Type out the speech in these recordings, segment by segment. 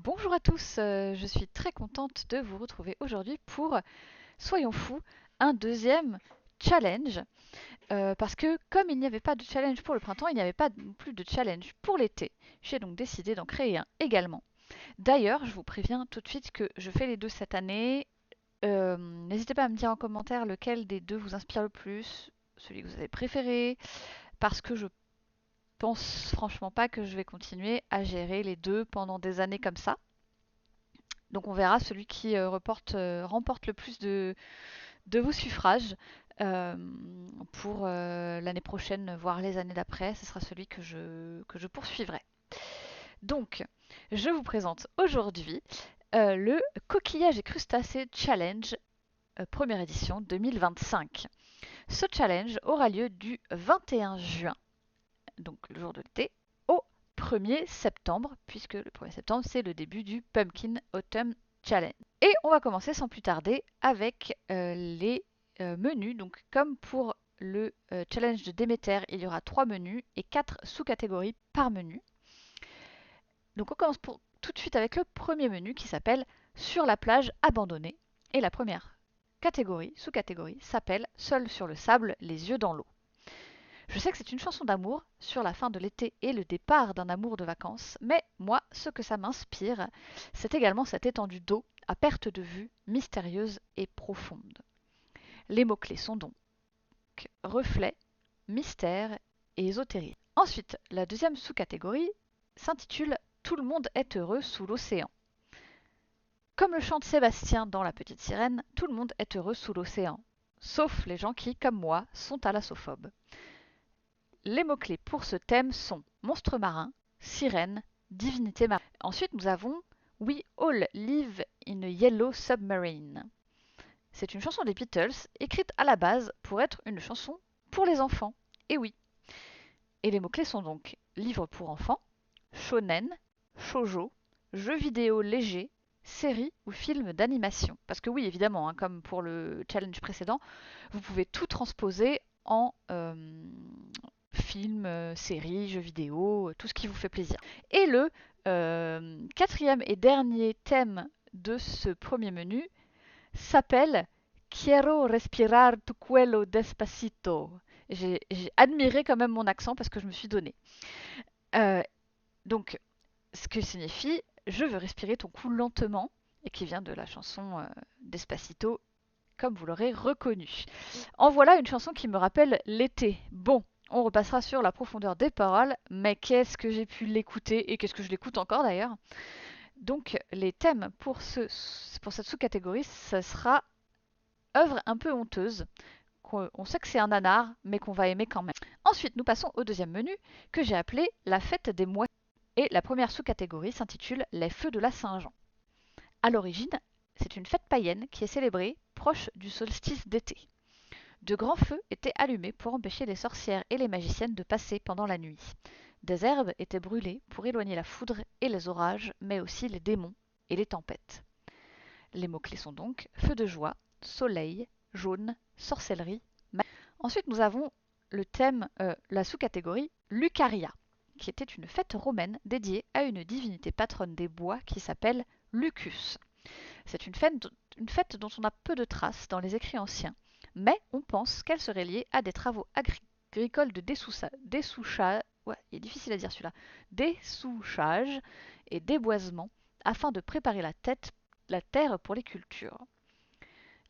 Bonjour à tous, je suis très contente de vous retrouver aujourd'hui pour, soyons fous, un deuxième challenge. Parce que comme il n'y avait pas de challenge pour le printemps, il n'y avait pas non plus de challenge pour l'été. J'ai donc décidé d'en créer un également. D'ailleurs, je vous préviens tout de suite que je fais les deux cette année. N'hésitez pas à me dire en commentaire lequel des deux vous inspire le plus, celui que vous avez préféré, parce que je pense franchement pas que je vais continuer à gérer les deux pendant des années comme ça. Donc on verra celui qui remporte le plus de vos suffrages euh, pour l'année prochaine, voire les années d'après. Ce sera celui que je poursuivrai. Donc, je vous présente aujourd'hui le Coquillage et Crustacés Challenge, première édition 2025. Ce challenge aura lieu du 21 juin, donc le jour de l'été, au 1er septembre, puisque le 1er septembre, c'est le début du Pumpkin Autumn Challenge. Et on va commencer sans plus tarder avec les menus. Donc, comme pour le challenge de Déméter, il y aura 3 menus et 4 sous-catégories par menu. Donc, on commence tout de suite avec le premier menu qui s'appelle Sur la plage abandonnée. Et la première sous-catégorie, s'appelle Seul sur le sable, les yeux dans l'eau. Je sais que c'est une chanson d'amour sur la fin de l'été et le départ d'un amour de vacances, mais moi, ce que ça m'inspire, c'est également cette étendue d'eau à perte de vue, mystérieuse et profonde. Les mots-clés sont donc reflet, mystère et ésotérisme. Ensuite, la deuxième sous-catégorie s'intitule Tout le monde est heureux sous l'océan. Comme le chante Sébastien dans La Petite Sirène, tout le monde est heureux sous l'océan, sauf les gens qui, comme moi, sont thalassophobes. Les mots-clés pour ce thème sont monstre marin, sirène, divinité marine. Ensuite, nous avons We All Live in a Yellow Submarine. C'est une chanson des Beatles, écrite à la base pour être une chanson pour les enfants. Et oui. Et les mots-clés sont donc livre pour enfants, shonen, shoujo, jeux vidéo léger, série ou film d'animation. Parce que oui, évidemment, hein, comme pour le challenge précédent, vous pouvez tout transposer en film, série, jeux vidéo, tout ce qui vous fait plaisir. Et le quatrième et dernier thème de ce premier menu s'appelle Quiero respirar tu cuello despacito. J'ai admiré quand même mon accent parce que je me suis donné. Euh, donc, ce que signifie je veux respirer ton cou lentement, et qui vient de la chanson Despacito, comme vous l'aurez reconnu. En voilà une chanson qui me rappelle l'été. Bon, on repassera sur la profondeur des paroles, mais qu'est-ce que j'ai pu l'écouter, et qu'est-ce que je l'écoute encore d'ailleurs. Donc, les thèmes pour cette sous-catégorie, ce sera œuvre un peu honteuse. On sait que c'est un nanar, mais qu'on va aimer quand même. Ensuite, nous passons au deuxième menu, que j'ai appelé la fête des mois. Et la première sous-catégorie s'intitule Les feux de la Saint-Jean. À l'origine, c'est une fête païenne qui est célébrée proche du solstice d'été. De grands feux étaient allumés pour empêcher les sorcières et les magiciennes de passer pendant la nuit. Des herbes étaient brûlées pour éloigner la foudre et les orages, mais aussi les démons et les tempêtes. Les mots-clés sont donc feu de joie, soleil, jaune, sorcellerie, magie. Ensuite, nous avons le thème, la sous-catégorie Lucaria, qui était une fête romaine dédiée à une divinité patronne des bois qui s'appelle Lucus. C'est une fête dont on a peu de traces dans les écrits anciens, mais on pense qu'elle serait liée à des travaux agricoles de dessouchage, ouais, il est difficile à dire celui-là, dessouchage et déboisement, afin de préparer la terre pour les cultures.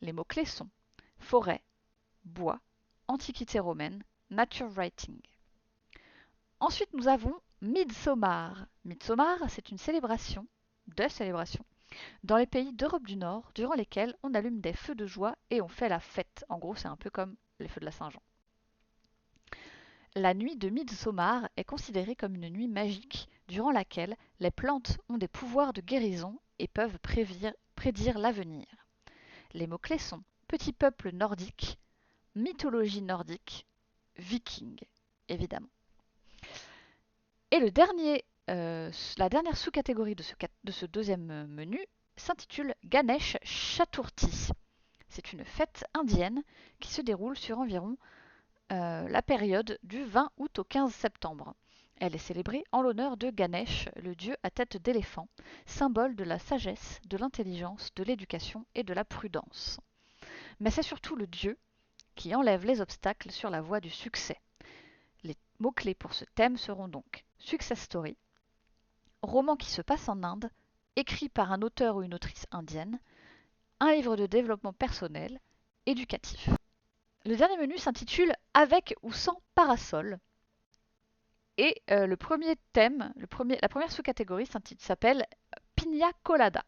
Les mots-clés sont forêt, bois, antiquité romaine, nature writing. Ensuite, nous avons Midsommar. Midsommar, c'est une célébration, dans les pays d'Europe du Nord, durant lesquels on allume des feux de joie et on fait la fête. En gros, c'est un peu comme les feux de la Saint-Jean. La nuit de Midsommar est considérée comme une nuit magique durant laquelle les plantes ont des pouvoirs de guérison et peuvent prédire l'avenir. Les mots-clés sont petit peuple nordique, mythologie nordique, viking, évidemment. Et la dernière sous-catégorie de ce deuxième menu s'intitule Ganesh Chaturthi. C'est une fête indienne qui se déroule sur environ la période du 20 août au 15 septembre. Elle est célébrée en l'honneur de Ganesh, le dieu à tête d'éléphant, symbole de la sagesse, de l'intelligence, de l'éducation et de la prudence. Mais c'est surtout le dieu qui enlève les obstacles sur la voie du succès. Les mots-clés pour ce thème seront donc success story, roman qui se passe en Inde, écrit par un auteur ou une autrice indienne, un livre de développement personnel, éducatif. Le dernier menu s'intitule Avec ou sans parasol. Et le premier thème, la première sous-catégorie s'appelle Pina Colada.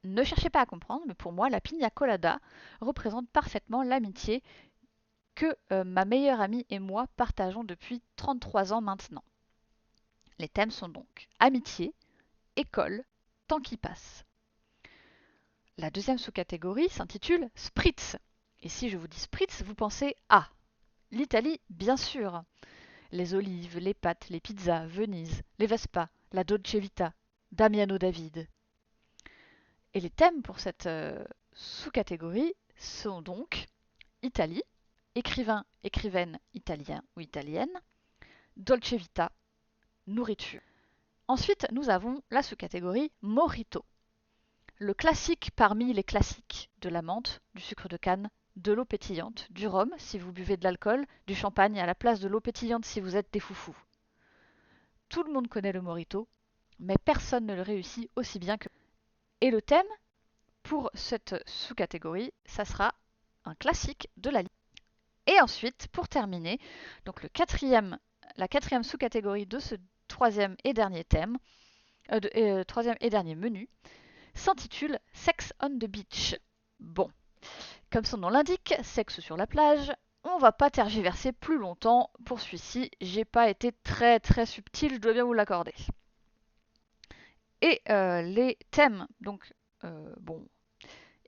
Ne cherchez pas à comprendre, mais pour moi, la Pina Colada représente parfaitement l'amitié que ma meilleure amie et moi partageons depuis 33 ans maintenant. Les thèmes sont donc amitié, école, temps qui passe. La deuxième sous-catégorie s'intitule Spritz. Et si je vous dis Spritz, vous pensez à l'Italie, bien sûr. Les olives, les pâtes, les pizzas, Venise, les Vespa, la Dolce Vita, Damiano David. Et les thèmes pour cette sous-catégorie sont donc Italie, écrivain, écrivaine italien ou italienne, Dolce Vita, nourriture. Ensuite, nous avons la sous-catégorie Mojito. Le classique parmi les classiques, de la menthe, du sucre de canne, de l'eau pétillante, du rhum si vous buvez de l'alcool, du champagne à la place de l'eau pétillante si vous êtes des foufous. Tout le monde connaît le Mojito, mais personne ne le réussit aussi bien que... Et le thème pour cette sous-catégorie, ça sera un classique de la liste. Et ensuite, pour terminer, donc la quatrième sous-catégorie de ce troisième et dernier thème, troisième et dernier menu, s'intitule Sex on the Beach. Bon, comme son nom l'indique, sexe sur la plage, on va pas tergiverser plus longtemps pour celui-ci, j'ai pas été très très subtil, je dois bien vous l'accorder. Et les thèmes, donc, bon,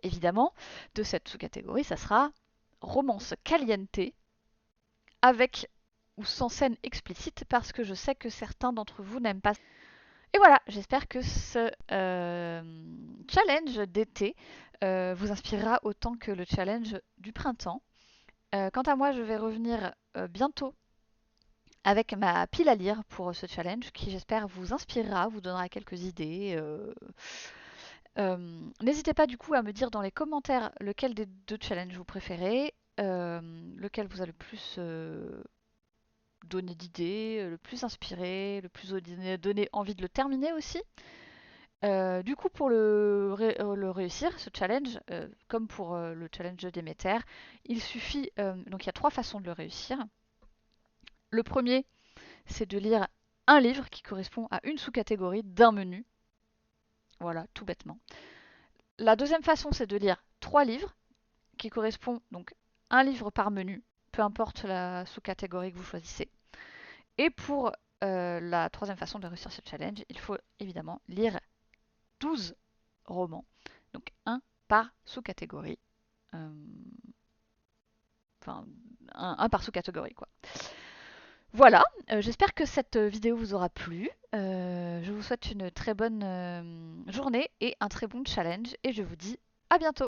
évidemment, de cette sous-catégorie, ça sera romance caliente, avec ou sans scène explicite, parce que je sais que certains d'entre vous n'aiment pas. Et voilà, j'espère que ce challenge d'été vous inspirera autant que le challenge du printemps. Quant à moi, je vais revenir bientôt avec ma pile à lire pour ce challenge qui, j'espère, vous inspirera, vous donnera quelques idées. N'hésitez pas du coup à me dire dans les commentaires lequel des deux challenges vous préférez, lequel vous a le plus donné d'idées, le plus inspiré, le plus donné envie de le terminer aussi. Du coup, pour le réussir, ce challenge, comme pour le challenge de Déméter, il suffit. Donc, il y a 3 façons de le réussir. Le premier, c'est de lire un livre qui correspond à une sous-catégorie d'un menu. Voilà, tout bêtement. La deuxième façon, c'est de lire 3 livres qui correspondent donc un livre par menu, peu importe la sous-catégorie que vous choisissez. Et pour la troisième façon de réussir ce challenge, il faut évidemment lire 12 romans, donc un par sous-catégorie. Enfin, un par sous-catégorie, quoi. Voilà, j'espère que cette vidéo vous aura plu. Je vous souhaite une très bonne journée et un très bon challenge et je vous dis à bientôt.